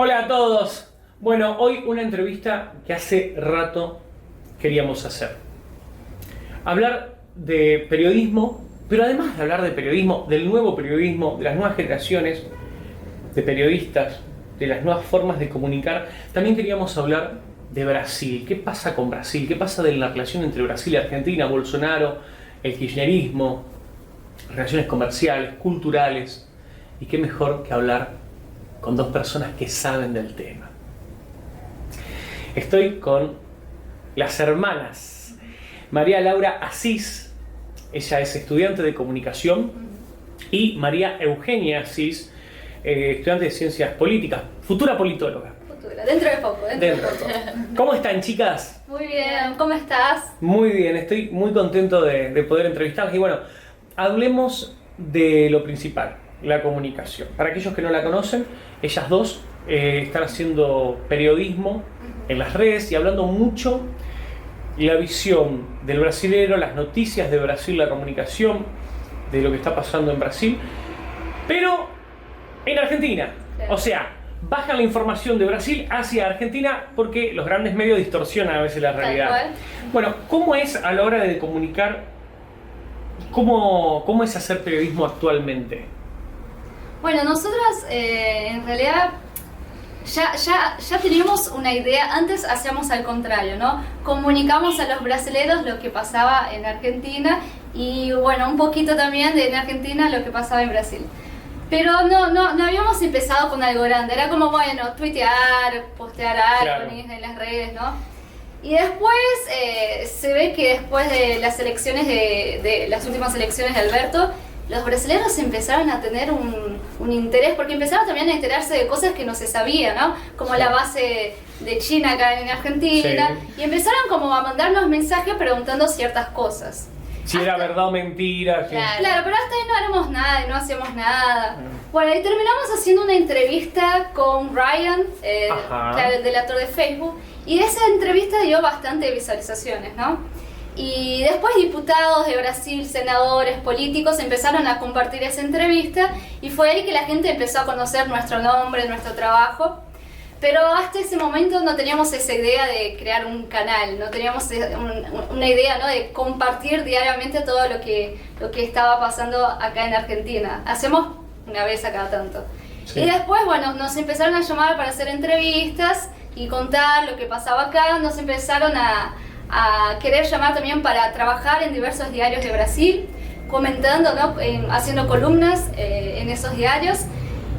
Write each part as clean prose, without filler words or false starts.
Hola a todos. Bueno, hoy una entrevista que hace rato queríamos hacer. Hablar de periodismo, pero además de hablar de periodismo, del nuevo periodismo, de las nuevas generaciones de periodistas, de las nuevas formas de comunicar, también queríamos hablar de Brasil. ¿Qué pasa con Brasil? ¿Qué pasa de la relación entre Brasil y Argentina, Bolsonaro, el kirchnerismo, relaciones comerciales, culturales? Y qué mejor que hablar con dos personas que saben del tema. Estoy con las hermanas María Laura Asís, ella es estudiante de comunicación, y María Eugenia Asís, estudiante de ciencias políticas, futura politóloga. Futura, dentro de poco. ¿Cómo están, chicas? Muy bien, ¿cómo estás? Muy bien, estoy muy contento de poder entrevistarlas. Y bueno, hablemos de lo principal, la comunicación. Para aquellos que no la conocen, ellas dos están haciendo periodismo en las redes y hablando mucho la visión del brasilero, las noticias de Brasil, la comunicación de lo que está pasando en Brasil, pero en Argentina. Claro. O sea, bajan la información de Brasil hacia Argentina porque los grandes medios distorsionan a veces la realidad. Tal cual. Bueno, ¿cómo es a la hora de comunicar? ¿Cómo es hacer periodismo actualmente? Bueno, nosotras en realidad ya teníamos una idea, antes hacíamos al contrario, ¿no? Comunicamos a los brasileños lo que pasaba en Argentina y bueno, un poquito también en Argentina lo que pasaba en Brasil. Pero no habíamos empezado con algo grande, era como, bueno, tuitear, postear algo Claro. en las redes, ¿no? Y después se ve que después de las elecciones, de las últimas elecciones de Alberto, los brasileños empezaron a tener un interés, porque empezaron también a enterarse de cosas que no se sabía, ¿no? Como la base de China acá en Argentina, y empezaron como a mandarnos mensajes preguntando ciertas cosas. Si era verdad o mentira. si- Claro, pero hasta ahí no éramos nada y no hacíamos nada. Bueno, y terminamos haciendo una entrevista con Ryan, Ajá. claro, el delator de Facebook, y esa entrevista dio bastante visualizaciones, ¿no? Y después diputados de Brasil, senadores, políticos empezaron a compartir esa entrevista y fue ahí que la gente empezó a conocer nuestro nombre, nuestro trabajo. Pero hasta ese momento no teníamos esa idea de crear un canal, no teníamos una idea, ¿no?, de compartir diariamente todo lo que estaba pasando acá en Argentina. Hacemos una vez a cada tanto. Sí. Y después, bueno, nos empezaron a llamar para hacer entrevistas y contar lo que pasaba acá. Nos empezaron a querer llamar también para trabajar en diversos diarios de Brasil, comentando, ¿no?, haciendo columnas en esos diarios.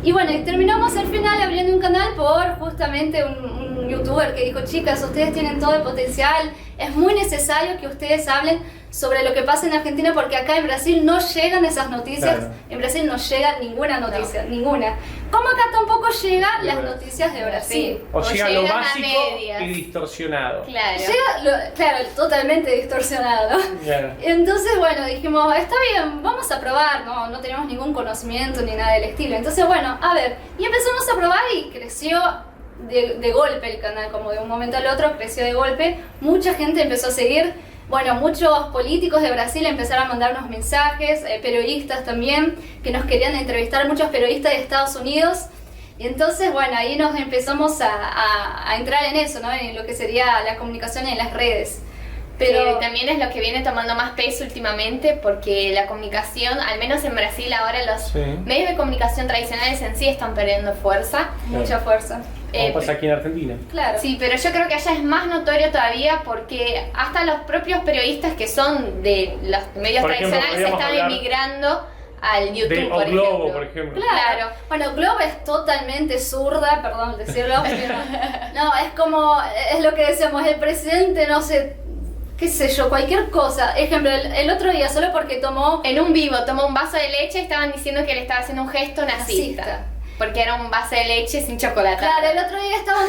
Y bueno, y terminamos al final abriendo un canal por justamente un youtuber que dijo: chicas, ustedes tienen todo el potencial, es muy necesario que ustedes hablen sobre lo que pasa en Argentina, porque acá en Brasil no llegan esas noticias. Claro. En Brasil no llega ninguna noticia, ninguna. Como acá tampoco llegan las verdad. noticias de Brasil. O O llega lo llegan a básico medias. y distorsionado. Claro. Claro, totalmente distorsionado, ¿no? Claro. Entonces, bueno, dijimos, está bien, vamos a probar, no teníamos ningún conocimiento ni nada del estilo. Entonces, bueno, a ver, y empezamos a probar y creció de golpe el canal, como de un momento al otro creció de golpe. Mucha gente empezó a seguir, bueno, muchos políticos de Brasil empezaron a mandarnos mensajes, periodistas también, que nos querían entrevistar, muchos periodistas de Estados Unidos. Y entonces, bueno, ahí nos empezamos a entrar en eso, ¿no? En lo que sería la comunicación en las redes. Pero también es lo que viene tomando más peso últimamente, porque la comunicación, al menos en Brasil ahora, los Sí. medios de comunicación tradicionales en sí están perdiendo fuerza. Mucha fuerza. ¿Cómo pasa aquí en Argentina? Claro. Sí, pero yo creo que allá es más notorio todavía, porque hasta los propios periodistas que son de los medios Por ejemplo, tradicionales podríamos están hablar emigrando al YouTube, De O por Globo, ejemplo. por ejemplo. Claro. Bueno, Globo es totalmente zurda, perdón decirlo. Pero no, es como, es lo que decíamos, el presidente, no sé, qué sé yo, cualquier cosa. Ejemplo, el otro día, solo porque tomó En un vivo tomó un vaso de leche y estaban diciendo que le estaba haciendo un gesto nazista. Nazista. Porque era un vaso de leche sin chocolate. Claro, el otro día estaban,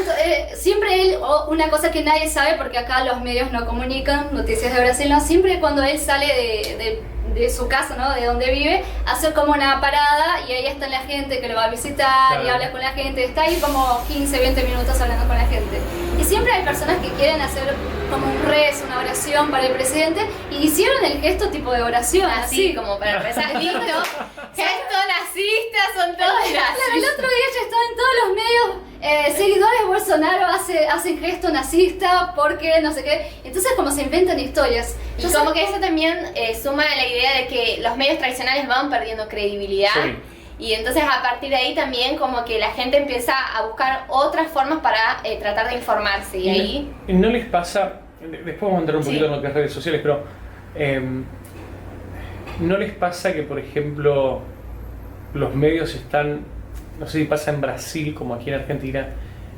siempre él, una cosa que nadie sabe porque acá los medios no comunican, Noticias de Brasil, no, siempre cuando él sale de su casa, ¿no?, de donde vive, hace como una parada y ahí está la gente que lo va a visitar. Claro. Y habla con la gente, está ahí como 15, 20 minutos hablando con la gente. Y siempre hay personas que quieren hacer como un rezo, una oración para el presidente, y hicieron el gesto tipo de oración, así como para rezar. Listo, gesto nazista, son todos Claro, el nazis. otro día ya estaba en todos los medios, seguidores de Bolsonaro hacen gesto nazista porque no sé qué, entonces como se inventan historias. Y como que eso también suma a la idea de que los medios tradicionales van perdiendo credibilidad. Sí. Y entonces a partir de ahí también como que la gente empieza a buscar otras formas para tratar de informarse. Y ahí... ¿No les pasa, después vamos a entrar un poquito en lo que es redes sociales, pero ¿no les pasa que, por ejemplo, los medios están, no sé si pasa en Brasil como aquí en Argentina,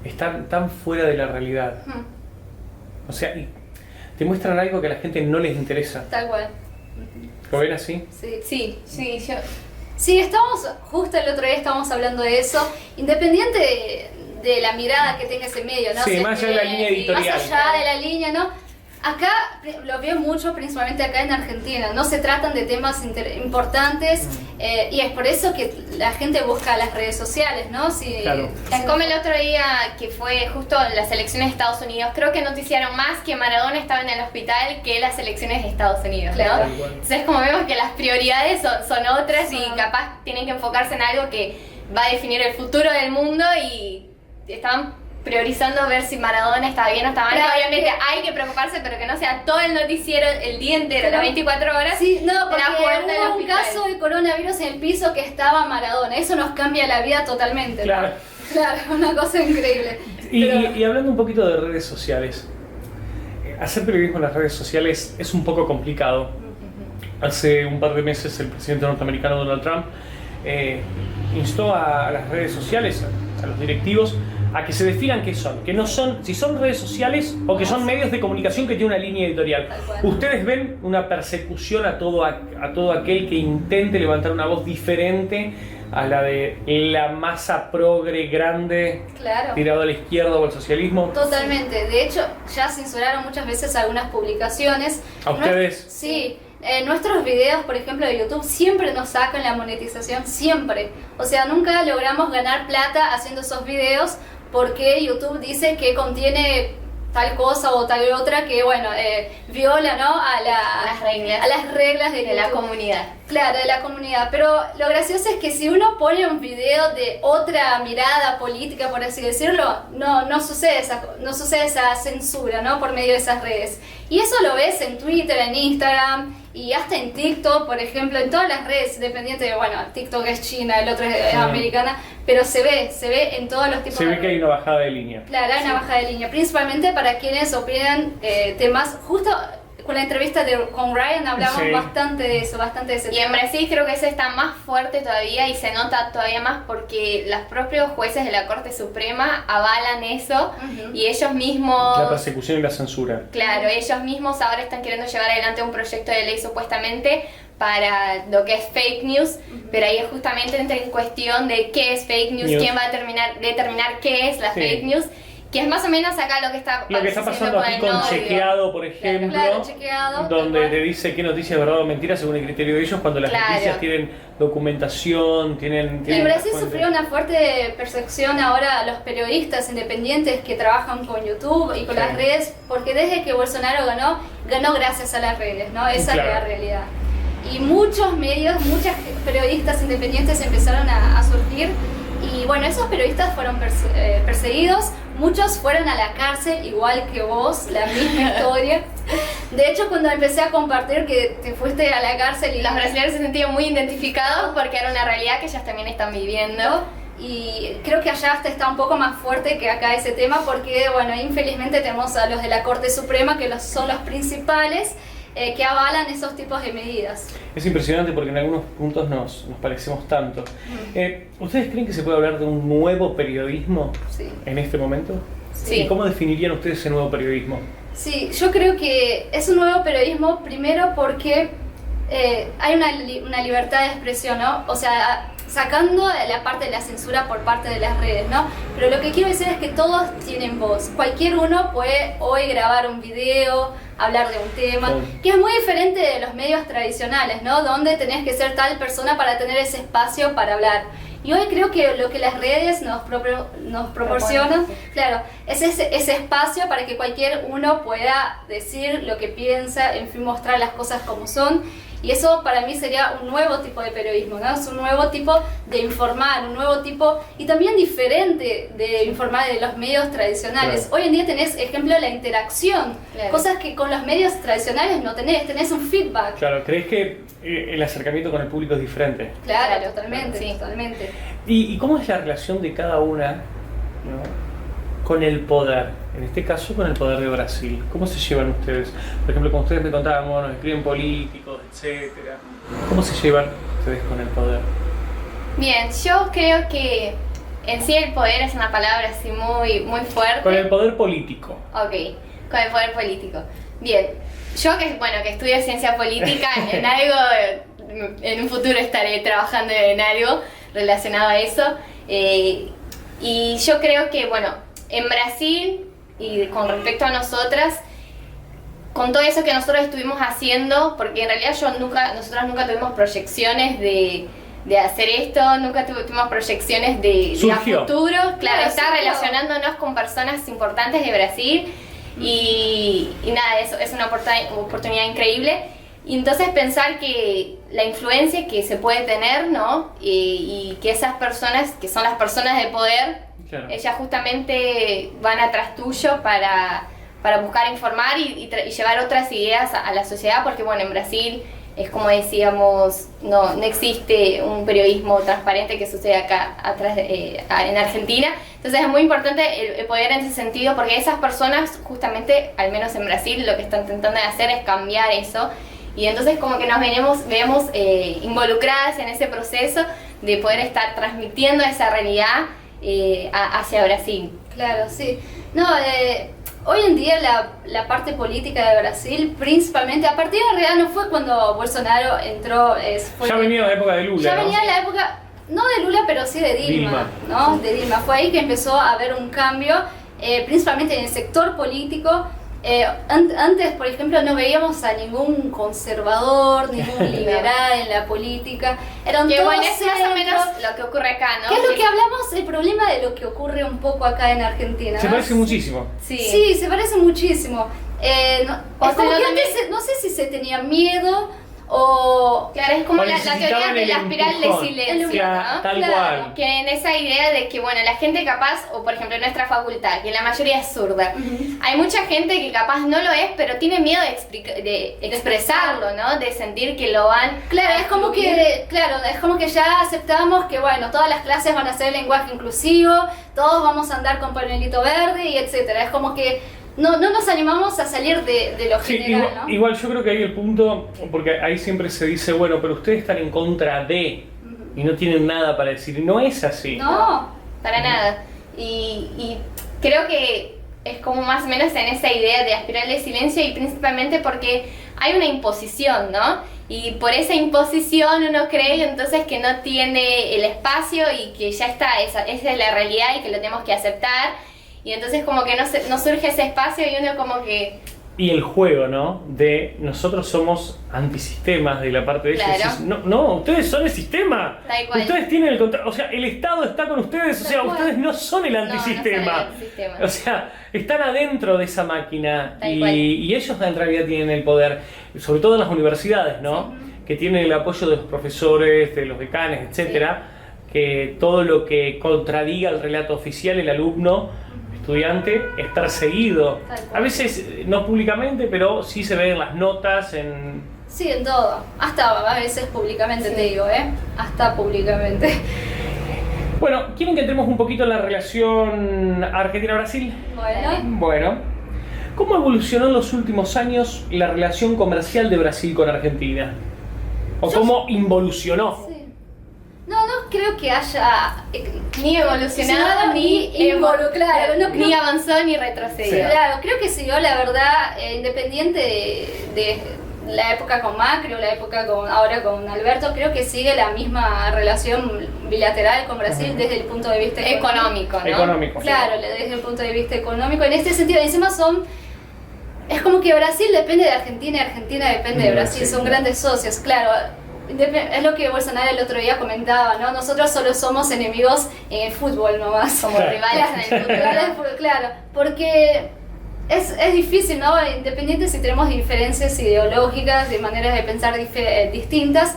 están tan fuera de la realidad? O sea, y te muestran algo que a la gente no les interesa. Tal cual. ¿Lo ven así? Sí. yo... Sí, justo el otro día estábamos hablando de eso, independiente de la mirada que tenga ese medio, ¿no? Sí, más allá de la línea editorial. Más allá de la línea, ¿no? Acá lo veo mucho, principalmente acá en Argentina, no se tratan de temas importantes y es por eso que la gente busca las redes sociales, ¿no? Claro. Como el otro día que fue justo las elecciones de Estados Unidos, creo que noticiaron más que Maradona estaba en el hospital que las elecciones de Estados Unidos, ¿no? Claro. Entonces como vemos que las prioridades son otras y capaz tienen que enfocarse en algo que va a definir el futuro del mundo y estaban priorizando ver si Maradona está bien o está mal. Claro, Obviamente hay que preocuparse, pero que no sea todo el noticiero el día entero, las 24 horas. Sí, no, porque la puerta del hubo un hospital. caso de coronavirus en el piso que estaba Maradona, eso nos cambia la vida totalmente, ¿no? Claro. Claro, una cosa increíble. Y hablando un poquito de redes sociales, hacer periodismo en las redes sociales es un poco complicado. Hace un par de meses el presidente norteamericano Donald Trump instó a las redes sociales, a los directivos, a que se definan qué son, que no son, si son redes sociales o que son medios de comunicación que tienen una línea editorial. Tal cual. ¿Ustedes ven una persecución a todo aquel que intente levantar una voz diferente a la de la masa progre grande, Claro. tirado a la izquierda o al socialismo? Totalmente. De hecho, ya censuraron muchas veces algunas publicaciones. ¿A ustedes? Sí. Nuestros videos, por ejemplo, de YouTube, siempre nos sacan la monetización, siempre. O sea, nunca logramos ganar plata haciendo esos videos porque YouTube dice que contiene tal cosa o tal otra que, bueno, viola, ¿no? a las reglas de de la YouTube. comunidad. Claro, de la comunidad. Pero lo gracioso es que si uno pone un video de otra mirada política, por así decirlo, no sucede esa censura, ¿no? Por medio de esas redes. Y eso lo ves en Twitter, en Instagram y hasta en TikTok, por ejemplo, en todas las redes, dependiente de, bueno, TikTok es China, el otro es americana, pero se ve en todos los tipos Se de ve que hay una bajada de línea. Claro, hay una bajada de línea, principalmente para quienes opinan temas, justo con la entrevista con Ryan hablamos Sí. bastante de eso, bastante de ese Y en tema. Brasil creo que eso está más fuerte todavía y se nota todavía más porque los propios jueces de la Corte Suprema avalan eso y ellos mismos... La persecución y la censura. Claro, ellos mismos ahora están queriendo llevar adelante un proyecto de ley supuestamente para lo que es fake news, pero ahí justamente entra en cuestión de qué es fake news, quién va a determinar qué es la Sí. fake news, que es más o menos acá lo que está pasando aquí con Novio. Chequeado, por ejemplo, Claro, Chequeado, donde tal cual. te dice qué noticia es verdad o mentira según el criterio de ellos, cuando las Claro. noticias tienen documentación, tienen Y Brasil fuentes. sufrió una fuerte persecución ahora a los periodistas independientes que trabajan con YouTube y con Sí. las redes, porque desde que Bolsonaro ganó gracias a las redes, ¿no? Esa Claro. es la realidad. Y muchos medios, muchos periodistas independientes empezaron a surgir y bueno, esos periodistas fueron perseguidos, muchos fueron a la cárcel, igual que vos, la misma historia. De hecho, cuando empecé a compartir que te fuiste a la cárcel y Los brasileños se sentían muy identificados porque era una realidad que ellos también están viviendo. y creo que allá hasta está un poco más fuerte que acá ese tema porque, bueno, infelizmente tenemos a los de la Corte Suprema que son los principales que avalan esos tipos de medidas. Es impresionante porque en algunos puntos nos parecemos tanto. ¿Ustedes creen que se puede hablar de un nuevo periodismo Sí. en este momento? Sí. ¿Y cómo definirían ustedes ese nuevo periodismo? Sí, yo creo que es un nuevo periodismo primero porque hay una libertad de expresión, ¿no? O sea, sacando la parte de la censura por parte de las redes, ¿no? Pero lo que quiero decir es que todos tienen voz. Cualquier uno puede hoy grabar un video, hablar de un tema, Sí. que es muy diferente de los medios tradicionales, ¿no? Donde tenés que ser tal persona para tener ese espacio para hablar. Y hoy creo que lo que las redes nos proporcionan, claro, es ese espacio para que cualquier uno pueda decir lo que piensa, en fin, mostrar las cosas como son. Y eso para mí sería un nuevo tipo de periodismo, ¿no? Es un nuevo tipo de informar, un nuevo tipo y también diferente de informar de los medios tradicionales. Claro. Hoy en día tenés, ejemplo, la interacción, Claro. cosas que con los medios tradicionales no tenés un feedback. Claro, ¿crees que el acercamiento con el público es diferente? Claro, Claro, totalmente, sí. totalmente. ¿Y cómo es la relación de cada una, ¿no?, con el poder? En este caso, con el poder de Brasil. ¿Cómo se llevan ustedes? Por ejemplo, como ustedes me contaban, bueno, escriben políticos, etcétera. ¿Cómo se llevan ustedes con el poder? Bien, yo creo que en sí el poder es una palabra así muy fuerte. Con el poder político. Ok, con el poder político. Bien, yo que estudio ciencia política, en algo, en un futuro estaré trabajando en algo relacionado a eso. Y yo creo que, bueno, en Brasil, y con respecto a nosotras, con todo eso que nosotros estuvimos haciendo, porque en realidad nosotras nunca tuvimos proyecciones de hacer esto, nunca tuvimos proyecciones de a Surgió. futuro. Claro, estar surgió. relacionándonos con personas importantes de Brasil y nada, eso es una oportunidad increíble. Y entonces pensar que la influencia que se puede tener, ¿no? Y que esas personas, que son las personas de poder, Claro. ellas justamente van atrás tuyo para buscar informar y llevar otras ideas a la sociedad, porque bueno, en Brasil es como decíamos, no existe un periodismo transparente que sucede acá atrás en Argentina. Entonces es muy importante el poder en ese sentido, porque esas personas justamente, al menos en Brasil, lo que están tratando de hacer es cambiar eso. Y entonces como que nos vemos involucradas en ese proceso de poder estar transmitiendo esa realidad hacia Brasil. Claro, sí. No, hoy en día la parte política de Brasil, principalmente, a partir en realidad no fue cuando Bolsonaro entró, Ya venía la época de Lula, ya ¿no? venía la época, no de Lula, pero sí de Dilma, ¿no? De Dilma. Fue ahí que empezó a haber un cambio, principalmente en el sector político. Antes, por ejemplo, no veíamos a ningún conservador, ningún liberal en la política. Eran Que todos bueno, es más o centros. menos lo que ocurre acá, ¿no? ¿Qué es lo que hablamos? El problema de lo que ocurre un poco acá en Argentina. Se ¿no? parece muchísimo. Sí, se parece muchísimo. O Es como sea, que no antes, también- no sé si se tenía miedo o... Claro, es como O la teoría necesitaban de el la espiral de empujón. silencio, Claro, ¿no? tal Claro. cual. Que en esa idea de que, bueno, la gente capaz, o por ejemplo en nuestra facultad, que la mayoría es zurda, hay mucha gente que capaz no lo es, pero tiene miedo de expresarlo, ¿no? De sentir que lo van Claro, a es como excluir. que, claro, es como que ya aceptamos que, bueno, todas las clases van a ser lenguaje inclusivo, todos vamos a andar con pañuelito verde y etcétera. Es como que no nos animamos a salir de lo Sí, general, igual, ¿no? igual yo creo que ahí el punto, porque ahí siempre se dice, bueno, pero ustedes están en contra de y no tienen nada para decir. No es así. No, Para nada. Y creo que es como más o menos en esa idea de espiral de silencio, y principalmente porque hay una imposición, ¿no? Y por esa imposición uno cree entonces que no tiene el espacio y que ya está, esa es la realidad y que lo tenemos que aceptar. Y entonces como que no surge ese espacio y uno como que... Y el juego, ¿no? De nosotros somos antisistemas de la parte de ellos. Claro. Decís, no, ustedes son el sistema. Tal cual. Ustedes tienen el control. O sea, el Estado está con ustedes. O sea, Tal cual. ustedes no son el No, no son antisistema. el antisistema. O sea, están adentro de esa máquina. Tal cual. Y ellos en realidad tienen el poder. Sobre todo en las universidades, ¿no? Que tienen el apoyo de los profesores, de los decanes, etcétera. Que todo lo que contradiga el relato oficial, el alumno, estudiante, es perseguido. Tal cual. A veces no públicamente, pero sí se ve en las notas, en... sí, en todo. Hasta a veces públicamente, Sí. te digo, hasta públicamente. Bueno, ¿quieren que entremos un poquito en la relación Argentina-Brasil? Bueno, Bueno, ¿cómo evolucionó en los últimos años la relación comercial de Brasil con Argentina? ¿O cómo involucionó? sí. No creo que haya... Ni evolucionado, ni involucrado. No creo ni avanzó, ni retrocedió. Claro, creo que siguió, la verdad, independiente de la época con Macri o la época ahora con Alberto, creo que sigue la misma relación bilateral con Brasil desde el punto de vista Económico, ¿no? Económico. Claro, desde el punto de vista económico. En este sentido, encima es como que Brasil depende de Argentina y Argentina depende de Brasil, Brasil, son claro. grandes socios, claro. Es lo que Bolsonaro el otro día comentaba, ¿no? Nosotros solo somos enemigos en el fútbol nomás. Como rivales en el fútbol. Claro, porque es difícil, ¿no? Independiente si tenemos diferencias ideológicas, de maneras de pensar distintas,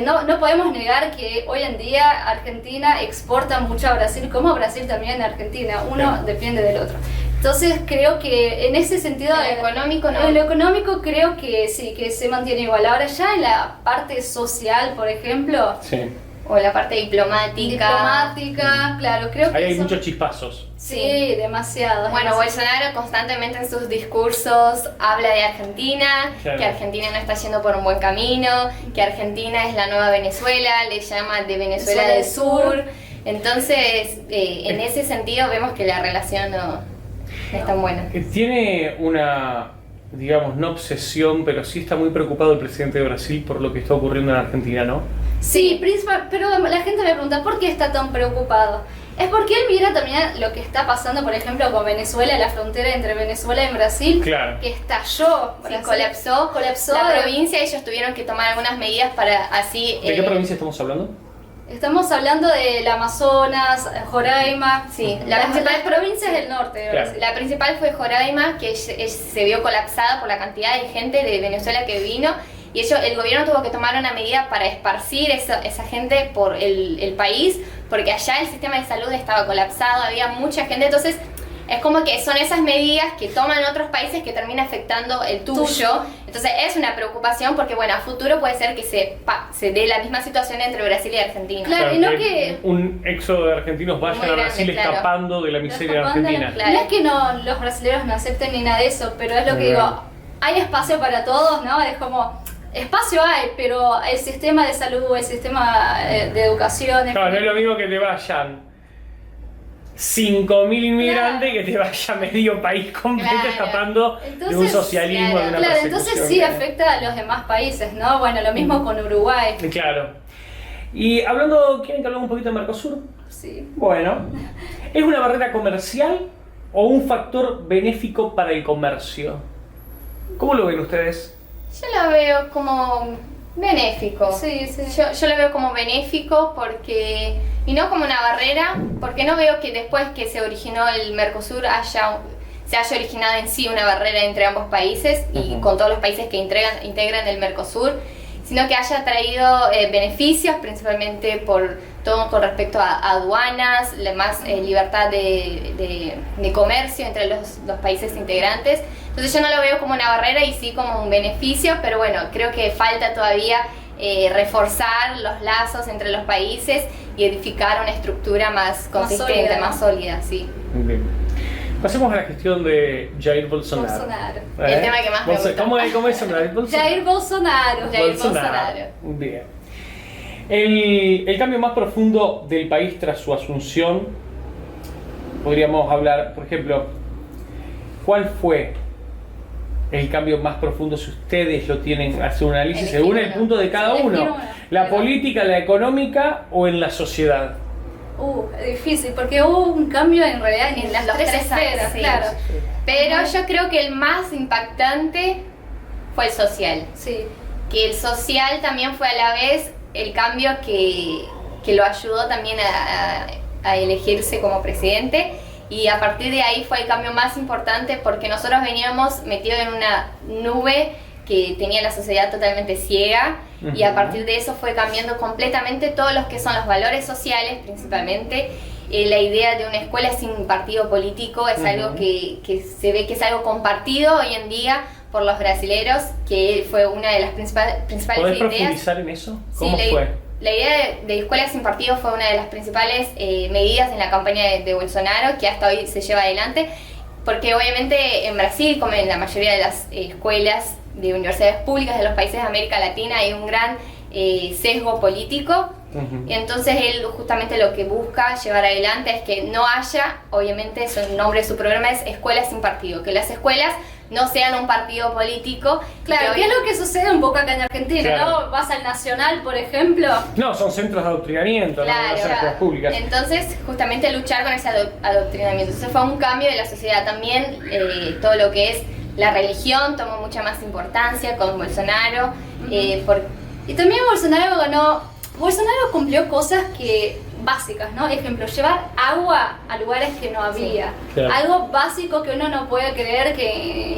no podemos negar que hoy en día Argentina exporta mucho a Brasil, como Brasil también a Argentina. Uno depende del otro. Entonces creo que en ese sentido, en lo económico no. En lo económico creo que sí, que se mantiene igual. Ahora ya en la parte social, por ejemplo, Sí. O la parte diplomática. claro, creo que Ahí hay eso- muchos chispazos. Sí, demasiado. Bueno, Bolsonaro constantemente en sus discursos habla de Argentina, Claro. que Argentina no está yendo por un buen camino, que Argentina es la nueva Venezuela, le llama de Venezuela del Sur. Entonces, en ese sentido vemos que la relación no es tan buena. Tiene una, digamos, no obsesión, pero sí está muy preocupado el presidente de Brasil por lo que está ocurriendo en Argentina, ¿no? Sí, pero la gente me pregunta, ¿por qué está tan preocupado? Es porque él mira también lo que está pasando, por ejemplo, con Venezuela, la frontera entre Venezuela y Brasil, Claro. que estalló. Sí, Brasil colapsó la provincia, ellos tuvieron que tomar algunas medidas para así... ¿De qué provincia estamos hablando? Estamos hablando del Amazonas, Roraima, Sí, las principal provincias del norte de Claro. Brasil. La principal fue Roraima, que se vio colapsada por la cantidad de gente de Venezuela que vino, y el gobierno tuvo que tomar una medida para esparcir esa gente por el país, porque allá el sistema de salud estaba colapsado, había mucha gente, entonces es como que son esas medidas que toman otros países que termina afectando el tuyo. Entonces es una preocupación porque, bueno, a futuro puede ser que se dé la misma situación entre Brasil y Argentina. Claro, y no que- un éxodo de argentinos vayan Muy a grande, Brasil claro. escapando de la miseria de Escapando, Argentina. claro. No es que los brasileños no acepten ni nada de eso, pero es lo que digo, hay espacio para todos, ¿no? Es como, espacio hay, pero el sistema de salud, el sistema de educación... Claro, no es lo mismo que te vayan 5.000 inmigrantes que te vaya medio país completo Claro. escapando de un Entonces, socialismo, de una Claro, persecución. entonces sí afecta a los demás países, ¿no? Bueno, lo mismo con Uruguay. Claro. Y hablando, ¿quieren que hablemos un poquito de Mercosur? Sí. Bueno, ¿es una barrera comercial o un factor benéfico para el comercio? ¿Cómo lo ven ustedes? Yo lo veo como benéfico. Sí, sí. Yo lo veo como benéfico y no como una barrera, porque no veo que después que se originó el Mercosur se haya originado en sí una barrera entre ambos países y Ujú. con todos los países que integran el Mercosur, sino que haya traído beneficios, principalmente por todo con respecto a aduanas, más libertad de comercio entre los países integrantes. Entonces yo no lo veo como una barrera y sí como un beneficio, pero bueno, creo que falta todavía reforzar los lazos entre los países y edificar una estructura más consistente, sólida, ¿no? más sólida, sí. Bien. Pasemos a la gestión de Jair Bolsonaro. Bolsonaro. El tema que más me gusta. ¿Cómo es Jair Bolsonaro? Jair Bolsonaro. Jair Bolsonaro. Bien. El cambio más profundo del país tras su asunción, podríamos hablar, por ejemplo, ¿cuál fue el cambio más profundo si ustedes lo tienen, hacer un análisis Elegir según el uno. punto de cada Elegir uno? uno. ¿La Claro. política, la económica o en la sociedad? Difícil, porque hubo un cambio en realidad en las Los tres tres esferas, sí. claro. Pero yo creo que el más impactante fue el social. Sí. Que el social también fue a la vez el cambio que lo ayudó también a elegirse como presidente, y a partir de ahí fue el cambio más importante porque nosotros veníamos metidos en una nube que tenía la sociedad totalmente ciega, y a partir de eso fue cambiando completamente todos los que son los valores sociales principalmente. La idea de una escuela sin partido político es algo que se ve que es algo compartido hoy en día por los brasileros, que fue una de las principales ¿Podés ideas. profundizar en eso? Sí, ¿Cómo fue? La idea de escuelas sin partido fue una de las principales medidas en la campaña de Bolsonaro, que hasta hoy se lleva adelante, porque obviamente en Brasil, como en la mayoría de las escuelas de universidades públicas de los países de América Latina, hay un gran sesgo político. Y entonces él justamente lo que busca llevar adelante es que no haya, obviamente el nombre de su programa es Escuelas sin Partido, que las escuelas no sean un partido político. Claro, que ¿qué es lo que sucede un poco acá en Argentina, Claro. no? Vas al Nacional, por ejemplo. No, son centros de adoctrinamiento, no Claro, las escuelas públicas. Entonces, justamente luchar con ese adoctrinamiento. Entonces fue un cambio de la sociedad también, todo lo que es la religión tomó mucha más importancia con Bolsonaro, Y también Bolsonaro cumplió cosas básicas, ¿no? Ejemplo, llevar agua a lugares que no había. Sí, claro. Algo básico que uno no puede creer que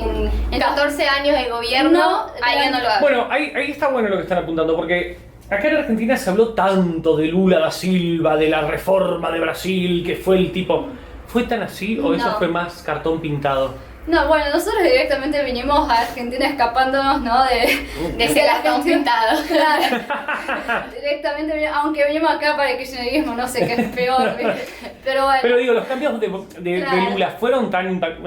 En 14 años de gobierno, alguien no lo haga. Bueno, ahí está bueno lo que están apuntando, porque acá en Argentina se habló tanto de Lula da Silva, de la reforma de Brasil, que fue el tipo... ¿Fue tan así o eso No. fue más cartón pintado? No, bueno, nosotros directamente vinimos a Argentina escapándonos, ¿no? De ese cartón pintado. Claro. Directamente, aunque vinimos acá para el kirchnerismo, no sé qué es peor, ¿viste? Pero bueno. Pero digo, los cambios de Claro. Lula fueron tan impactantes.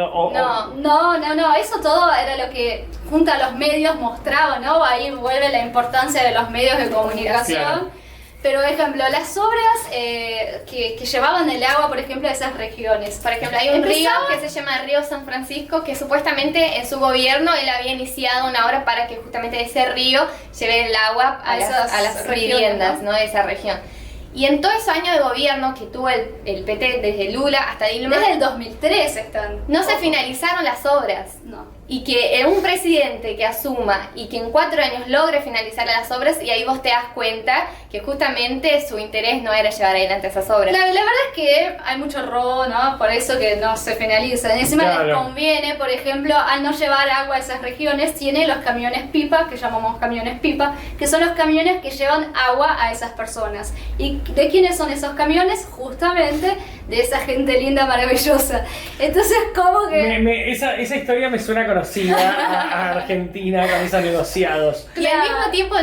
No, eso todo era lo que junto a los medios mostraba, ¿no? Ahí vuelve la importancia de los medios de comunicación. Claro. Pero, por ejemplo, las obras que llevaban el agua, por ejemplo, a esas regiones. Por ejemplo, hay un río que se llama Río San Francisco, que supuestamente en su gobierno él había iniciado una obra para que justamente ese río lleve el agua a las regiones, viviendas, ¿no? De esa región. Y en todos esos años de gobierno que tuvo el PT, desde Lula hasta Dilma, Desde el 2003 están. no se finalizaron las obras. No. Y que un presidente que asuma y que en 4 años logre finalizar las obras, y ahí vos te das cuenta que justamente su interés no era llevar adelante esas obras. La verdad es que hay mucho robo, ¿no? Por eso que no se finalizan. Encima Claro. les conviene, por ejemplo, al no llevar agua a esas regiones, tiene los camiones pipa, que llamamos camiones pipa, que son los camiones que llevan agua a esas personas. ¿Y de quiénes son esos camiones? Justamente de esa gente linda, maravillosa. Entonces, ¿cómo que...? Esa historia me suena conocida a Argentina con esos negociados. Y al Claro. mismo tiempo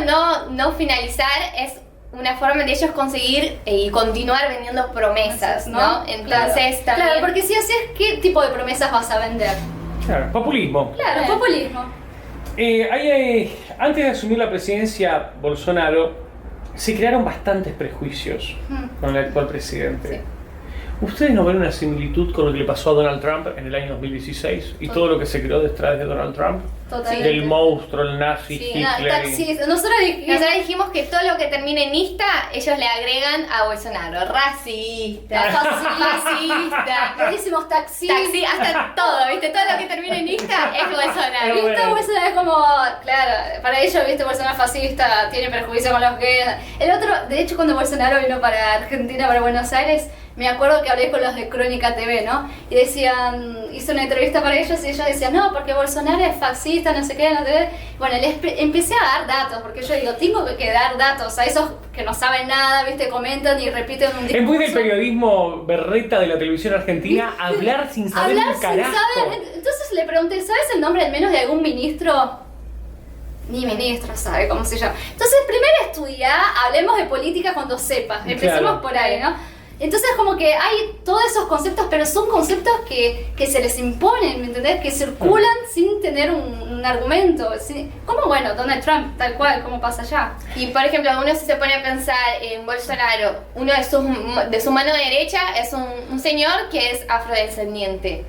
no finalizar es una forma de ellos conseguir y continuar vendiendo promesas, ¿no? Entonces también... Claro, porque si haces, ¿qué tipo de promesas vas a vender? Claro, populismo. Claro, populismo. Antes de asumir la presidencia, Bolsonaro, se crearon bastantes prejuicios con el actual presidente. Sí. ¿Ustedes no ven una similitud con lo que le pasó a Donald Trump en el año 2016 y todo lo que se creó detrás de Donald Trump? Totalmente. Del monstruo, el nazi, Sí, Hitler. Nosotros Nosotros dijimos que todo lo que termine en ista, ellos le agregan a Bolsonaro. Racista, fascista, le decimos taxista. taxi, hasta todo, ¿viste? Todo lo que termine en ista es Bolsonaro. Bueno. Esta Bolsonaro es como, claro, para ellos, viste, Bolsonaro fascista, tiene prejuicio con los gays. El otro, de hecho, cuando Bolsonaro vino para Argentina, para Buenos Aires, me acuerdo que hablé con los de Crónica TV, ¿no? Y decían, hice una entrevista para ellos y ellos decían, no, porque Bolsonaro es fascista, no sé qué, no sé qué. Bueno, empecé a dar datos, porque yo digo, tengo que dar datos a esos que no saben nada, viste, comentan y repiten un discurso. Es muy del periodismo berreta de la televisión argentina, hablar sin saber Hablar un sin carajo. saber. Entonces le pregunté, ¿sabes el nombre al menos de algún ministro? Ni ministro sabe cómo se llama. Entonces, primero estudia, hablemos de política cuando sepas. Empecemos Claro. por ahí, ¿no? Entonces, como que hay todos esos conceptos, pero son conceptos que se les imponen, ¿me entendés? Que circulan sin tener un argumento. Como, bueno, Donald Trump, tal cual, como pasa allá. Y por ejemplo, uno si se pone a pensar en Bolsonaro, uno de su mano derecha es un señor que es afrodescendiente.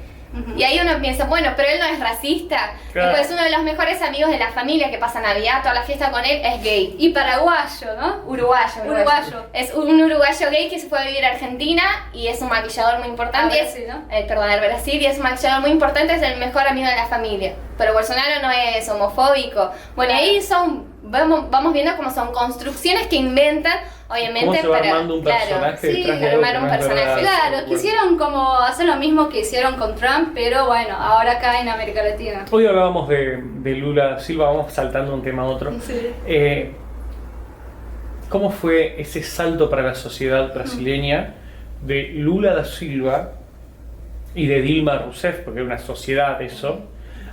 Y ahí uno piensa, bueno, pero él no es racista. Claro. Después uno de los mejores amigos de la familia que pasa Navidad, toda la fiesta con él, es gay. Y paraguayo, ¿no? Uruguayo. Uruguayo. Es un uruguayo gay que se fue a vivir a Argentina y es un maquillador muy importante. A Brasil, ¿no? Perdón, a Brasil, y es un maquillador muy importante, es el mejor amigo de la familia. Pero Bolsonaro no es homofóbico. Bueno, ahí vamos viendo cómo son construcciones que inventan, obviamente, ¿Cómo se va para armando un personaje sí, detrás de armar otro, un no es personaje. verdad? Claro, Bueno. quisieron como hacer lo mismo que hicieron con Trump, pero bueno, ahora acá en América Latina. Hoy hablábamos de Lula da Silva, vamos saltando de un tema a otro. Sí. ¿Cómo fue ese salto para la sociedad brasileña de Lula da Silva y de Dilma Rousseff, porque era una sociedad eso,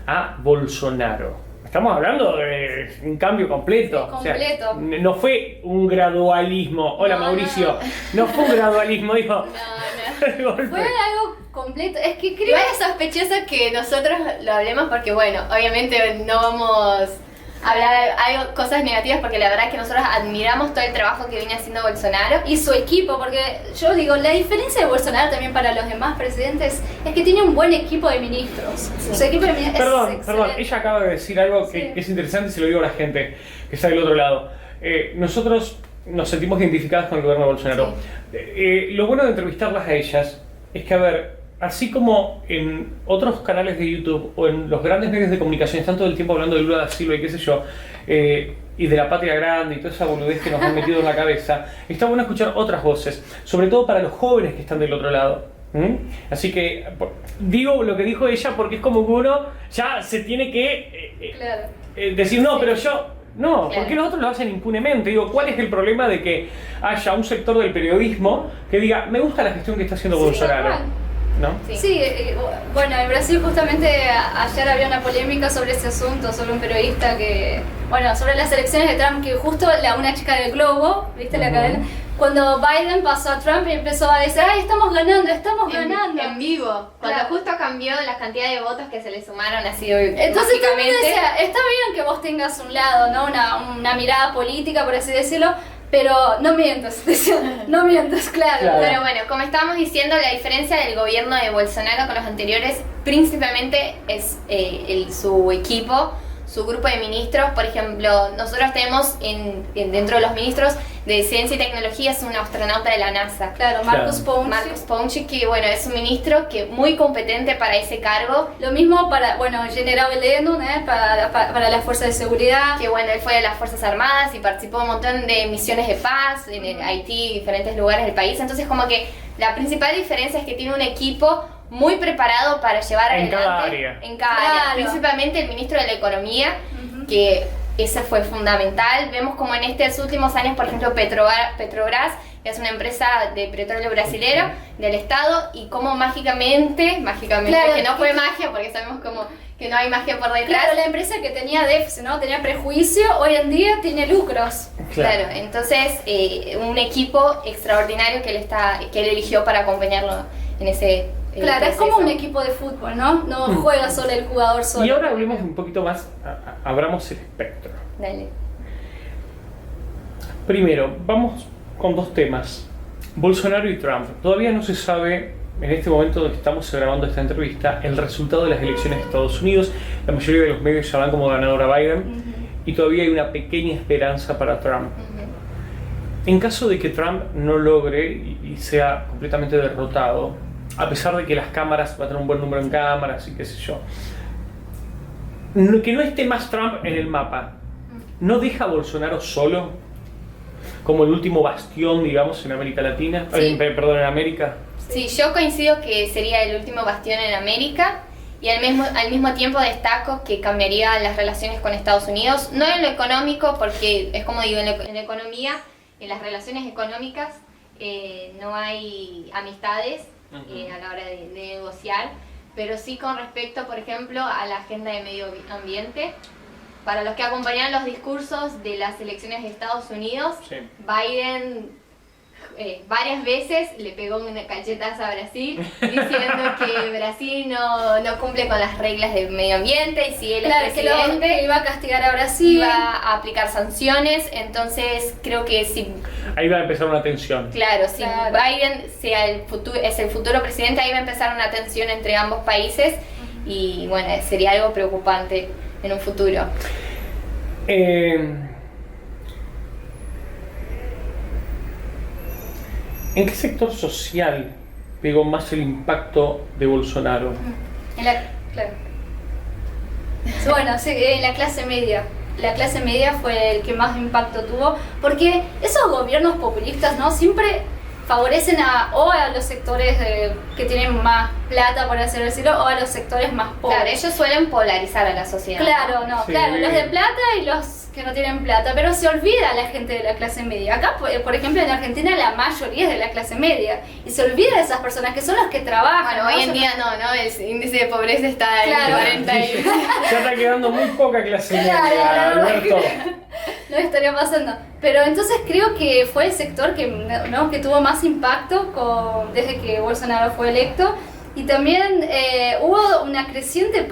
a Bolsonaro? Estamos hablando de un cambio completo. Sí, completo. O sea, no fue un gradualismo. Hola, No, Mauricio. No fue un gradualismo, digo. de golpe. Fue algo completo, es que creo... Igual es sospechoso que nosotros lo hablemos porque, bueno, obviamente no vamos a hablar algo, cosas negativas porque la verdad es que nosotros admiramos todo el trabajo que viene haciendo Bolsonaro. Y su equipo, porque yo digo, la diferencia de Bolsonaro también para los demás presidentes es que tiene un buen equipo de ministros. Su equipo de ministros Perdón, es perdón, excelente. ella acaba de decir algo Sí. que es interesante y se lo digo a la gente que está del otro lado. Nosotros nos sentimos identificadas con el gobierno de Bolsonaro. Lo bueno de entrevistarlas a ellas es que, a ver, así como en otros canales de YouTube o en los grandes medios de comunicación están todo el tiempo hablando de Lula da Silva y qué sé yo, y de la patria grande y toda esa boludez que nos han metido en la cabeza, está bueno escuchar otras voces, sobre todo para los jóvenes que están del otro lado. Así que digo lo que dijo ella porque es como que uno ya se tiene que decir, no, pero yo... No, porque los otros lo hacen impunemente. Digo, ¿cuál es el problema de que haya un sector del periodismo que diga, me gusta la gestión que está haciendo Bolsonaro? ¿No? Sí, bueno, en Brasil justamente ayer había una polémica sobre ese asunto, sobre un periodista que, bueno, sobre las elecciones de Trump, que justo una chica del Globo, ¿viste la cadena? Cuando Biden pasó a Trump y empezó a decir, ¡ay, estamos ganando! En vivo, cuando justo cambió la cantidad de votos que se le sumaron así. Entonces también decía, está bien que vos tengas un lado, ¿no? Una mirada política, por así decirlo, pero no mientas, decía, no mientas, claro. Pero bueno, como estábamos diciendo, la diferencia del gobierno de Bolsonaro con los anteriores principalmente es su equipo, su grupo de ministros. Por ejemplo, nosotros tenemos dentro de los ministros de Ciencia y Tecnología es un astronauta de la NASA. Claro, Marcus Ponchi, que bueno, es un ministro que muy competente para ese cargo. Lo mismo para, bueno, General Heleno, para las fuerzas de seguridad. Que bueno, él fue de las Fuerzas Armadas y participó en un montón de misiones de paz en Haití, diferentes lugares del país. Entonces como que la principal diferencia es que tiene un equipo muy preparado para llevar adelante en cada área, principalmente el ministro de la Economía, que ese fue fundamental. Vemos como en estos últimos años, por ejemplo, Petrobras, que es una empresa de petróleo brasilero del Estado, y como mágicamente, claro, que no fue magia, porque sabemos como que no hay magia por detrás. Claro, la empresa que tenía déficit, ¿no? Tenía prejuicio, hoy en día tiene lucros. Claro, entonces un equipo extraordinario que él eligió para acompañarlo en ese claro, es como un equipo de fútbol, ¿no? No juega solo el jugador solo. Y ahora hablemos un poquito más, abramos el espectro. Dale. Primero, vamos con dos temas. Bolsonaro y Trump. Todavía no se sabe, en este momento que estamos grabando esta entrevista, el resultado de las elecciones de Estados Unidos. La mayoría de los medios ya van como ganador a Biden, y todavía hay una pequeña esperanza para Trump. En caso de que Trump no logre y sea completamente derrotado, a pesar de que las cámaras, va a tener un buen número en cámaras y qué sé yo, que no esté más Trump en el mapa, ¿no deja a Bolsonaro solo? Como el último bastión, digamos, en América Latina, perdón, en América. Sí, yo coincido que sería el último bastión en América, y al mismo tiempo destaco que cambiaría las relaciones con Estados Unidos, no en lo económico, porque es como digo, en la economía, en las relaciones económicas no hay amistades a la hora de negociar, pero sí con respecto, por ejemplo, a la agenda de medio ambiente. Para los que acompañaron los discursos de las elecciones de Estados Unidos, Biden varias veces le pegó una cachetazo a Brasil diciendo que Brasil no cumple con las reglas del medio ambiente, y si él es presidente, que iba a castigar a Brasil, iba a aplicar sanciones. Entonces creo que si ahí va a empezar una tensión. Claro, si Biden es el futuro presidente, ahí va a empezar una tensión entre ambos países, y bueno, sería algo preocupante en un futuro. ¿En qué sector social pegó más el impacto de Bolsonaro? Claro. Bueno, sí, en la clase media. La clase media fue el que más impacto tuvo, porque esos gobiernos populistas, ¿no? Siempre favorecen o a los sectores que tienen más plata, por así decirlo, o a los sectores más pobres. Claro, ellos suelen polarizar a la sociedad. Claro, ¿no? Sí. Claro, los de plata y los que no tienen plata, pero se olvida la gente de la clase media. Acá, por ejemplo, en Argentina la mayoría es de la clase media, y se olvida de esas personas que son los que trabajan. Bueno, hoy en día no, el índice de pobreza está en 40 y... Ya está quedando muy poca clase media, Alberto. No estaría pasando. Pero entonces creo que fue el sector que tuvo más impacto desde que Bolsonaro fue electo, y también hubo una creciente...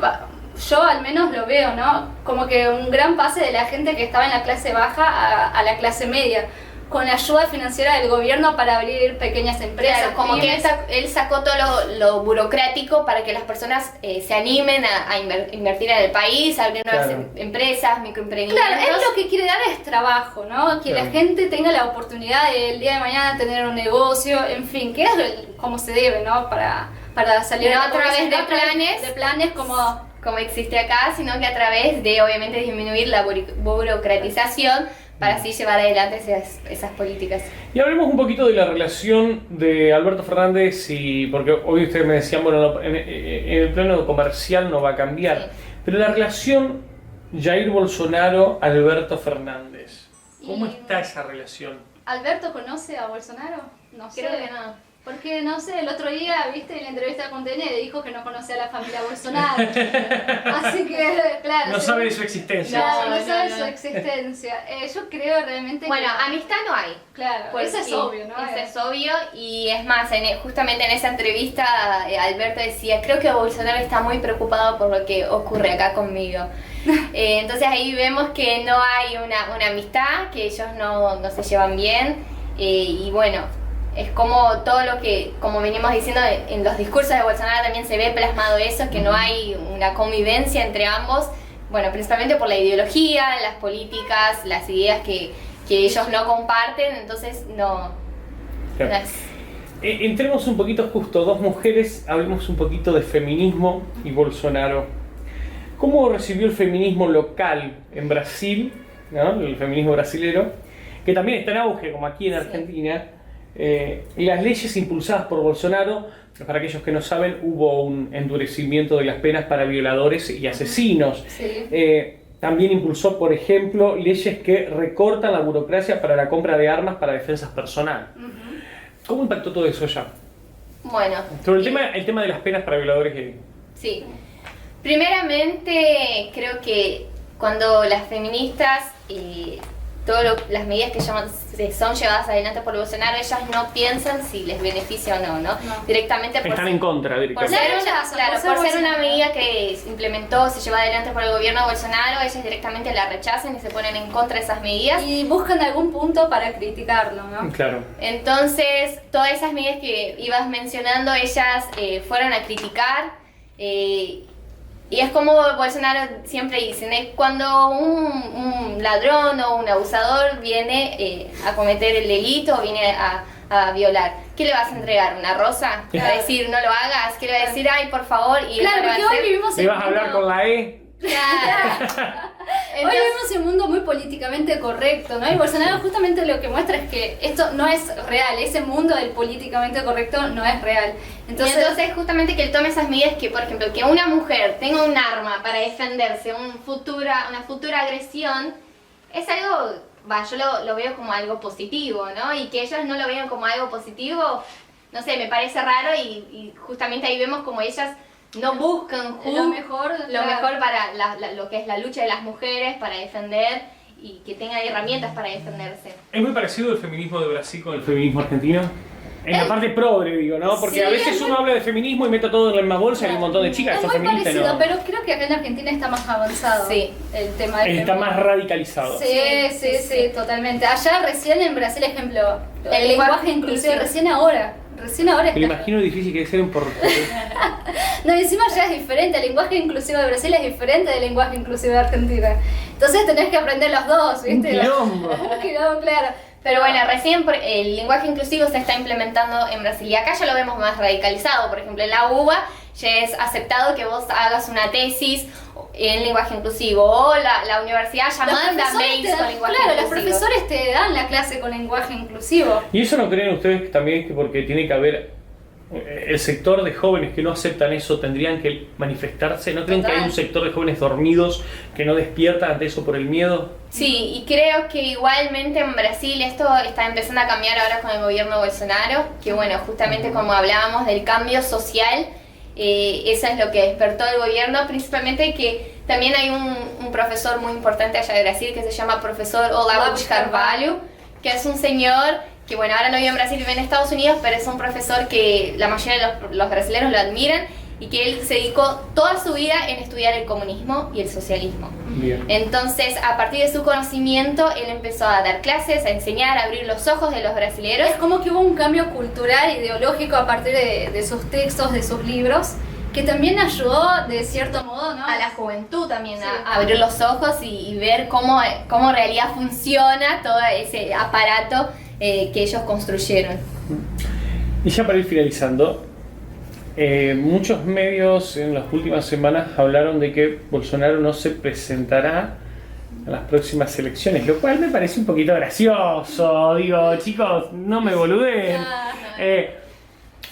Yo al menos lo veo, ¿no? Como que un gran pase de la gente que estaba en la clase baja a la clase media, con la ayuda financiera del gobierno para abrir pequeñas empresas. Claro, como que él sacó todo lo burocrático para que las personas se animen a invertir en el país, a abrir nuevas empresas, microemprendimientos. Claro, él lo que quiere dar es trabajo, ¿no? Que la gente tenga la oportunidad el día de mañana tener un negocio, en fin, que es como se debe, ¿no? Para para salir No la a través pobreza, de no a través planes. de planes como existe acá, sino que a través de obviamente disminuir la burocratización para así llevar adelante esas políticas. Y hablemos un poquito de la relación de Alberto Fernández porque hoy ustedes me decían, bueno, en el plano comercial no va a cambiar, Sí. pero la relación Jair Bolsonaro-Alberto Fernández, ¿cómo Y- está esa relación? ¿Alberto conoce a Bolsonaro? No sé. Creo que no. Porque, no sé, el otro día, viste, en la entrevista con TN dijo que no conocía a la familia Bolsonaro. Así que, claro. No sí. sabe de su existencia. Claro, no No, sabe no. su existencia. Yo creo realmente Bueno, que... amistad no hay. Claro, eso es Porque obvio, ¿no? Eso es obvio, y es más, justamente en esa entrevista Alberto decía, creo que Bolsonaro está muy preocupado por lo que ocurre acá conmigo. Entonces ahí vemos que no hay una amistad, que ellos no se llevan bien, y bueno, es como todo lo que, como venimos diciendo, en los discursos de Bolsonaro también se ve plasmado eso, que no hay una convivencia entre ambos, bueno, principalmente por la ideología, las políticas, las ideas que ellos no comparten, entonces no Claro. es- Entremos un poquito justo, dos mujeres, hablemos un poquito de feminismo y Bolsonaro. ¿Cómo recibió el feminismo local en Brasil, ¿no? El feminismo brasilero, que también está en auge, como aquí en Argentina? Las leyes impulsadas por Bolsonaro, para aquellos que no saben, hubo un endurecimiento de las penas para violadores y asesinos. Sí. También impulsó, por ejemplo, leyes que recortan la burocracia para la compra de armas para defensa personal. ¿Cómo impactó todo eso ya? bueno. Sobre el tema de las penas para violadores gay. Sí. Primeramente, creo que cuando las feministas y todas las medidas que son llevadas adelante por Bolsonaro, ellas no piensan si les beneficia o no, ¿no? No. Directamente por Están en contra por directamente. ser, La una, rechazan, claro, por ser por ser una Bolsonaro. medida que se implementó, se lleva adelante por el gobierno de Bolsonaro, ellas directamente la rechazan y se ponen en contra de esas medidas. Y buscan algún punto para criticarlo, ¿no? Claro. Entonces, todas esas medidas que ibas mencionando, ellas fueron a criticar. Y es como Bolsonaro siempre dice, ¿no? Cuando un ladrón o un abusador viene a cometer el delito, viene a violar, ¿qué le vas a entregar? ¿Una rosa? ¿Le va a decir no lo hagas? ¿Qué le va a decir ay por favor? Y él Claro, no lo va porque a hoy hacer. vivimos ¿Le en vas a un hablar mundo... con la E? Claro. Hoy Entonces, vivimos en un mundo muy políticamente correcto, ¿no? Y Bolsonaro justamente lo que muestra es que esto no es real, ese mundo del políticamente correcto no es real. entonces justamente que él tome esas medidas que, por ejemplo, que una mujer tenga un arma para defenderse, una futura agresión, es algo, yo lo veo como algo positivo, ¿no? Y que ellos no lo vean como algo positivo, no sé, me parece raro y justamente ahí vemos como ellas no buscan lo mejor, lo claro. mejor para lo que es la lucha de las mujeres, para defender y que tengan herramientas para defenderse. ¿Es muy parecido el feminismo de Brasil con el feminismo argentino? En la parte progre, digo, ¿no? Porque Sí, a veces es muy- uno habla de feminismo y mete todo en la misma bolsa y hay un montón de chicas Es que muy son feministas, parecido, ¿no? pero creo que acá en Argentina está más avanzado Sí. el tema del Está feminismo. más radicalizado. Sí, sí, totalmente. Allá recién en Brasil, ejemplo, el El lenguaje lenguaje inclusivo, inclusivo. recién ahora Me lo está. imagino difícil que debe ser en portugués. No, y encima ya es diferente, el lenguaje inclusivo de Brasil es diferente del lenguaje inclusivo de Argentina. Entonces tenés que aprender los dos, ¿viste? quilombo. Un quilombo, claro. Pero bueno, recién el lenguaje inclusivo se está implementando en Brasil y acá ya lo vemos más radicalizado. Por ejemplo, en la UBA ya es aceptado que vos hagas una tesis en lenguaje inclusivo o la universidad ya Los manda profesores mails te dan- con lenguaje claro, los inclusivo. profesores te dan la clase con lenguaje inclusivo. ¿Y eso no creen ustedes también que porque tiene que haber el sector de jóvenes que no aceptan eso tendrían que manifestarse? ¿No creen que Total. hay un sector de jóvenes dormidos que no despierta ante eso por el miedo? Sí, y creo que igualmente en Brasil esto está empezando a cambiar ahora con el gobierno Bolsonaro, que bueno, justamente como hablábamos del cambio social, eso es lo que despertó el gobierno, principalmente que también hay un profesor muy importante allá de Brasil que se llama profesor Olavo de Carvalho, que es un señor que bueno, ahora no vive en Brasil, vive en Estados Unidos, pero es un profesor que la mayoría de los brasileños lo admiran y que él se dedicó toda su vida en estudiar el comunismo y el socialismo. Bien. Entonces, a partir de su conocimiento, él empezó a dar clases, a enseñar, a abrir los ojos de los brasileños. Es como que hubo un cambio cultural, ideológico a partir de sus textos, de sus libros, que también ayudó de cierto modo, ¿no? A la juventud también, Sí. a abrir los ojos y ver cómo en realidad funciona todo ese aparato que ellos construyeron. Y ya para ir finalizando, Muchos medios en las últimas semanas hablaron de que Bolsonaro no se presentará a las próximas elecciones, lo cual me parece un poquito gracioso. Digo, chicos, no me boludeen.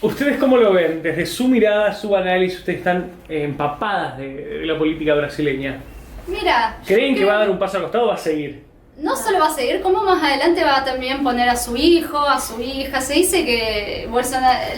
¿Ustedes cómo lo ven? Desde su mirada, su análisis, ustedes están empapadas de la política brasileña. Mira, ¿Creen que va a dar un paso al costado o va a seguir? no solo va a seguir, como más adelante va a también poner a su hijo, a su hija. Se dice que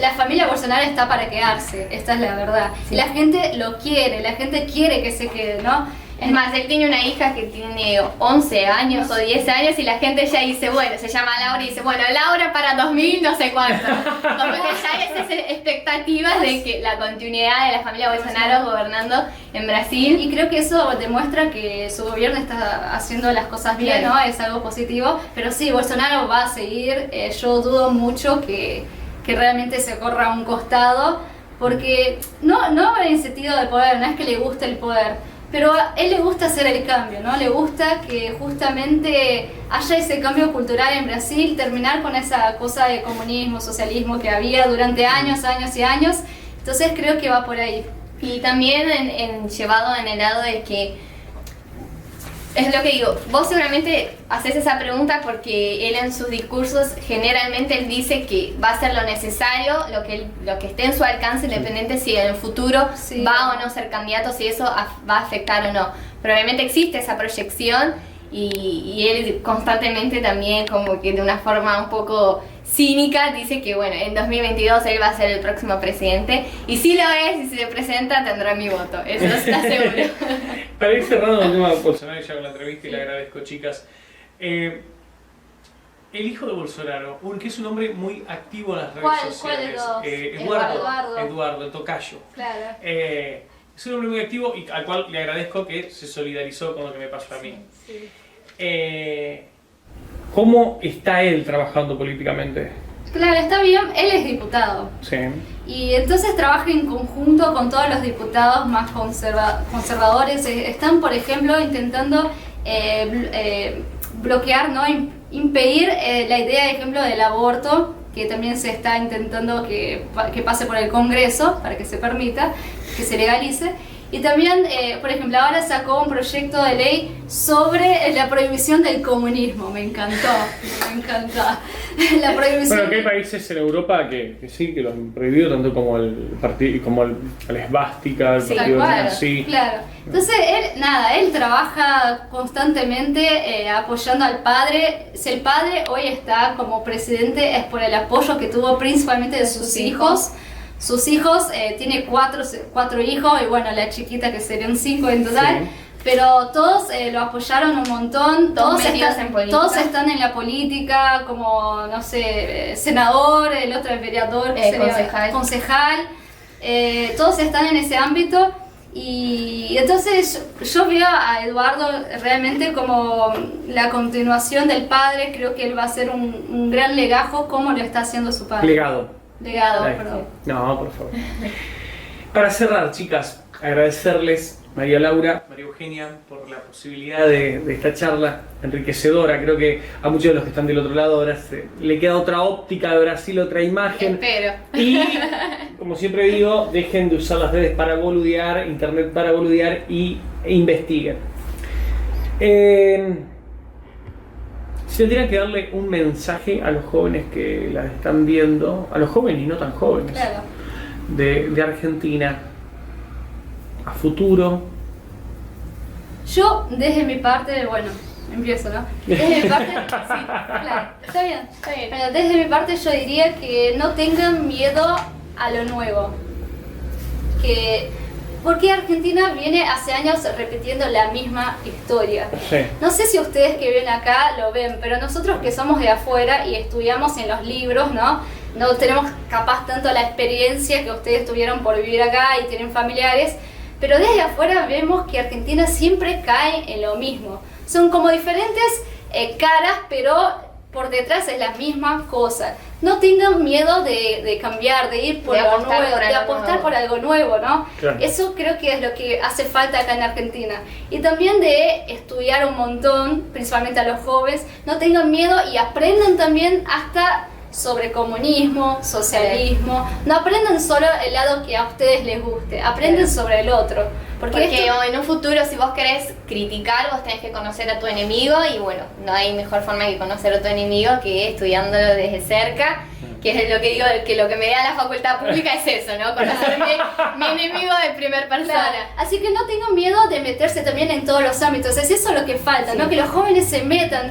la familia Bolsonaro está para quedarse, esta es la verdad. Sí. Y la gente lo quiere, la gente quiere que se quede, ¿no? Es más, él tiene una hija que tiene 11 años o 10 años y la gente ya dice, bueno, se llama Laura y dice, bueno, Laura para 2000 no sé cuánto. Como que ya hay esas expectativas de que la continuidad de la familia Bolsonaro gobernando en Brasil. Y creo que eso demuestra que su gobierno está haciendo las cosas bien, ¿no? Es algo positivo. Pero sí, Bolsonaro va a seguir. Yo dudo mucho que realmente se corra a un costado. Porque no en sentido de poder, no es que le guste el poder. Pero a él le gusta hacer el cambio, ¿no? Le gusta que justamente haya ese cambio cultural en Brasil, terminar con esa cosa de comunismo, socialismo que había durante años y años. Entonces creo que va por ahí. Y también llevado en el lado de que, es lo que digo, vos seguramente haces esa pregunta porque él en sus discursos generalmente él dice que va a hacer lo necesario, lo que esté en su alcance, independiente si en el futuro Sí. va o no ser candidato, si eso va a afectar o no. Pero obviamente existe esa proyección y él constantemente también como que de una forma un poco cínica dice que bueno, en 2022 él va a ser el próximo presidente y si lo es y si se presenta tendrá mi voto, eso está seguro. Para ir cerrando el tema de Bolsonaro, ya con la entrevista y le agradezco, chicas. El hijo de Bolsonaro, que es un hombre muy activo en las redes ¿Cuál sociales. de los? Eduardo, el tocayo. Claro. Es un hombre muy activo y al cual le agradezco que se solidarizó con lo que me pasó a mí. Sí. ¿Cómo está él trabajando políticamente? Claro, está bien, él es diputado. Sí. Y entonces trabaja en conjunto con todos los diputados más conservadores. Están, por ejemplo, intentando bloquear, ¿no? Impedir la idea, de ejemplo, del aborto, que también se está intentando que pase por el Congreso para que se permita, que se legalice. Y también, por ejemplo, ahora sacó un proyecto de ley sobre la prohibición del comunismo. Me encantó, me encantó. La prohibición. Bueno, que hay países en Europa que sí, que lo han prohibido, tanto como el partido, como la esvástica, el Sí, partido claro, nazi. claro. Entonces él trabaja constantemente apoyando al padre. Si el padre hoy está como presidente es por el apoyo que tuvo principalmente de sus hijos. Sus hijos, tiene cuatro hijos y bueno, la chiquita que serían 5 en total. Sí. Pero todos lo apoyaron un montón, Todos metidos en política. todos están en la política, como, no sé, senador, el otro es vereador, que sería concejal. Todos están en ese ámbito y entonces yo veo a Eduardo realmente como la continuación del padre. Creo que él va a ser un gran legajo como lo está haciendo su padre. Legado. Ahí. Perdón. No, por favor. Para cerrar, chicas, agradecerles, María Laura, María Eugenia, por la posibilidad de esta charla enriquecedora. Creo que a muchos de los que están del otro lado ahora le queda otra óptica de Brasil, otra imagen. Espero. Y, como siempre digo, dejen de usar las redes para boludear, internet para boludear e investiguen. Si tendrían que darle un mensaje a los jóvenes que las están viendo, a los jóvenes y no tan jóvenes, Claro. de Argentina, a futuro. Yo, desde mi parte, bueno, empiezo, ¿no? Desde mi parte, sí, claro, está bien. Bueno, desde mi parte yo diría que no tengan miedo a lo nuevo. Porque Argentina viene hace años repitiendo la misma historia. Sí. No sé si ustedes que viven acá lo ven, pero nosotros que somos de afuera y estudiamos en los libros, ¿no? No tenemos capaz tanto la experiencia que ustedes tuvieron por vivir acá y tienen familiares, pero desde afuera vemos que Argentina siempre cae en lo mismo. Son como diferentes caras, pero por detrás es la misma cosa. No tengan miedo de cambiar, de ir por algo nuevo, de apostar por algo nuevo, ¿no? Claro. Eso creo que es lo que hace falta acá en Argentina. Y también de estudiar un montón, principalmente a los jóvenes. No tengan miedo y aprendan también hasta sobre comunismo, socialismo. No aprenden solo el lado que a ustedes les guste, aprenden sobre el otro. Porque en un futuro, si vos querés criticar, vos tenés que conocer a tu enemigo, y bueno, no hay mejor forma que conocer a tu enemigo que estudiándolo desde cerca, que es lo que digo, que lo que me da la facultad pública es eso, ¿no? Conocerme mi enemigo de primera persona. Claro. Así que no tengan miedo de meterse también en todos los ámbitos, es eso lo que falta, ¿no? Que los jóvenes se metan.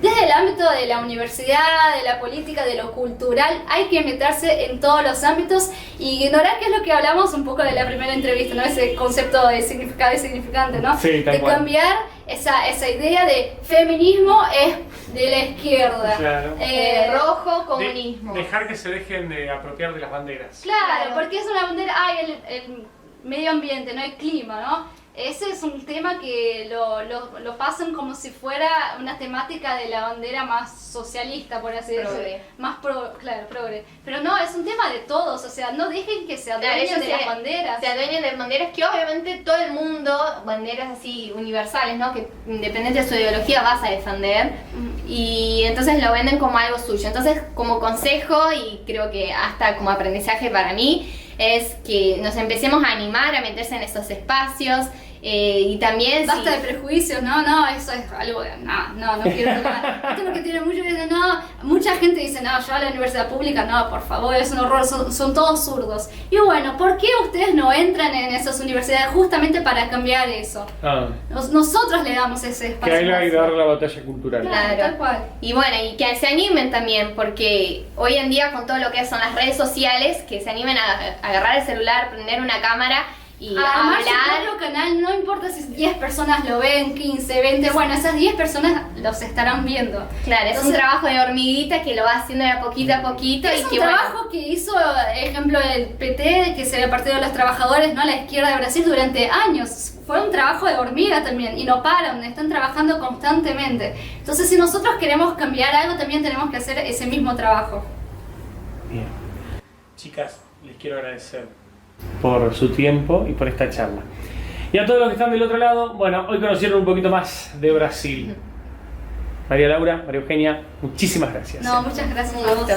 Desde el ámbito de la universidad, de la política, de lo cultural, hay que meterse en todos los ámbitos y ignorar, que es lo que hablamos un poco de la primera entrevista, ¿no? Ese concepto de significado y significante, ¿no? Sí, tal de cual. cambiar esa idea de feminismo es de la izquierda. Claro. Rojo, comunismo. Dejar que se dejen de apropiar de las banderas. Claro, porque es una bandera, el medio ambiente, no el clima, ¿no? Ese es un tema que lo pasan como si fuera una temática de la bandera más socialista, por así decirlo. Más progre. Pero no, es un tema de todos, o sea, no dejen que se adueñen de las banderas. Se adueñen de banderas que obviamente todo el mundo, banderas así universales, ¿no? Que independiente de su ideología vas a defender. Y entonces lo venden como algo suyo. Entonces, como consejo, y creo que hasta como aprendizaje para mí, es que nos empecemos a animar a meterse en esos espacios. Y también basta de prejuicios, no, eso es algo de, no quiero tocar. Esto es lo que tiene mucho que decir, mucha gente dice, no, yo a la universidad pública, no, por favor, es un horror, son todos zurdos. Y bueno, ¿por qué ustedes no entran en esas universidades justamente para cambiar eso? Nosotros le damos ese espacio. Que hay que dar la batalla cultural. Claro, tal cual. Y bueno, y que se animen también, porque hoy en día con todo lo que son las redes sociales, que se animen a agarrar el celular, prender una cámara y armar su hablar. propio canal, no importa si 10 personas lo ven, 15, 20, bueno, esas 10 personas los estarán viendo. Claro, Entonces, es un trabajo de hormiguita que lo va haciendo de a poquito a poquito. Es y un que trabajo que hizo, ejemplo, el PT, que sería el Partido de los Trabajadores, ¿no? La izquierda de Brasil, durante años. Fue un trabajo de hormiga también, y no paran, están trabajando constantemente. Entonces, si nosotros queremos cambiar algo, también tenemos que hacer ese mismo trabajo. Bien. Chicas, les quiero agradecer por su tiempo y por esta charla. Y a todos los que están del otro lado, bueno, hoy conocieron un poquito más de Brasil. María Laura, María Eugenia, muchísimas gracias. No, muchas gracias a vos.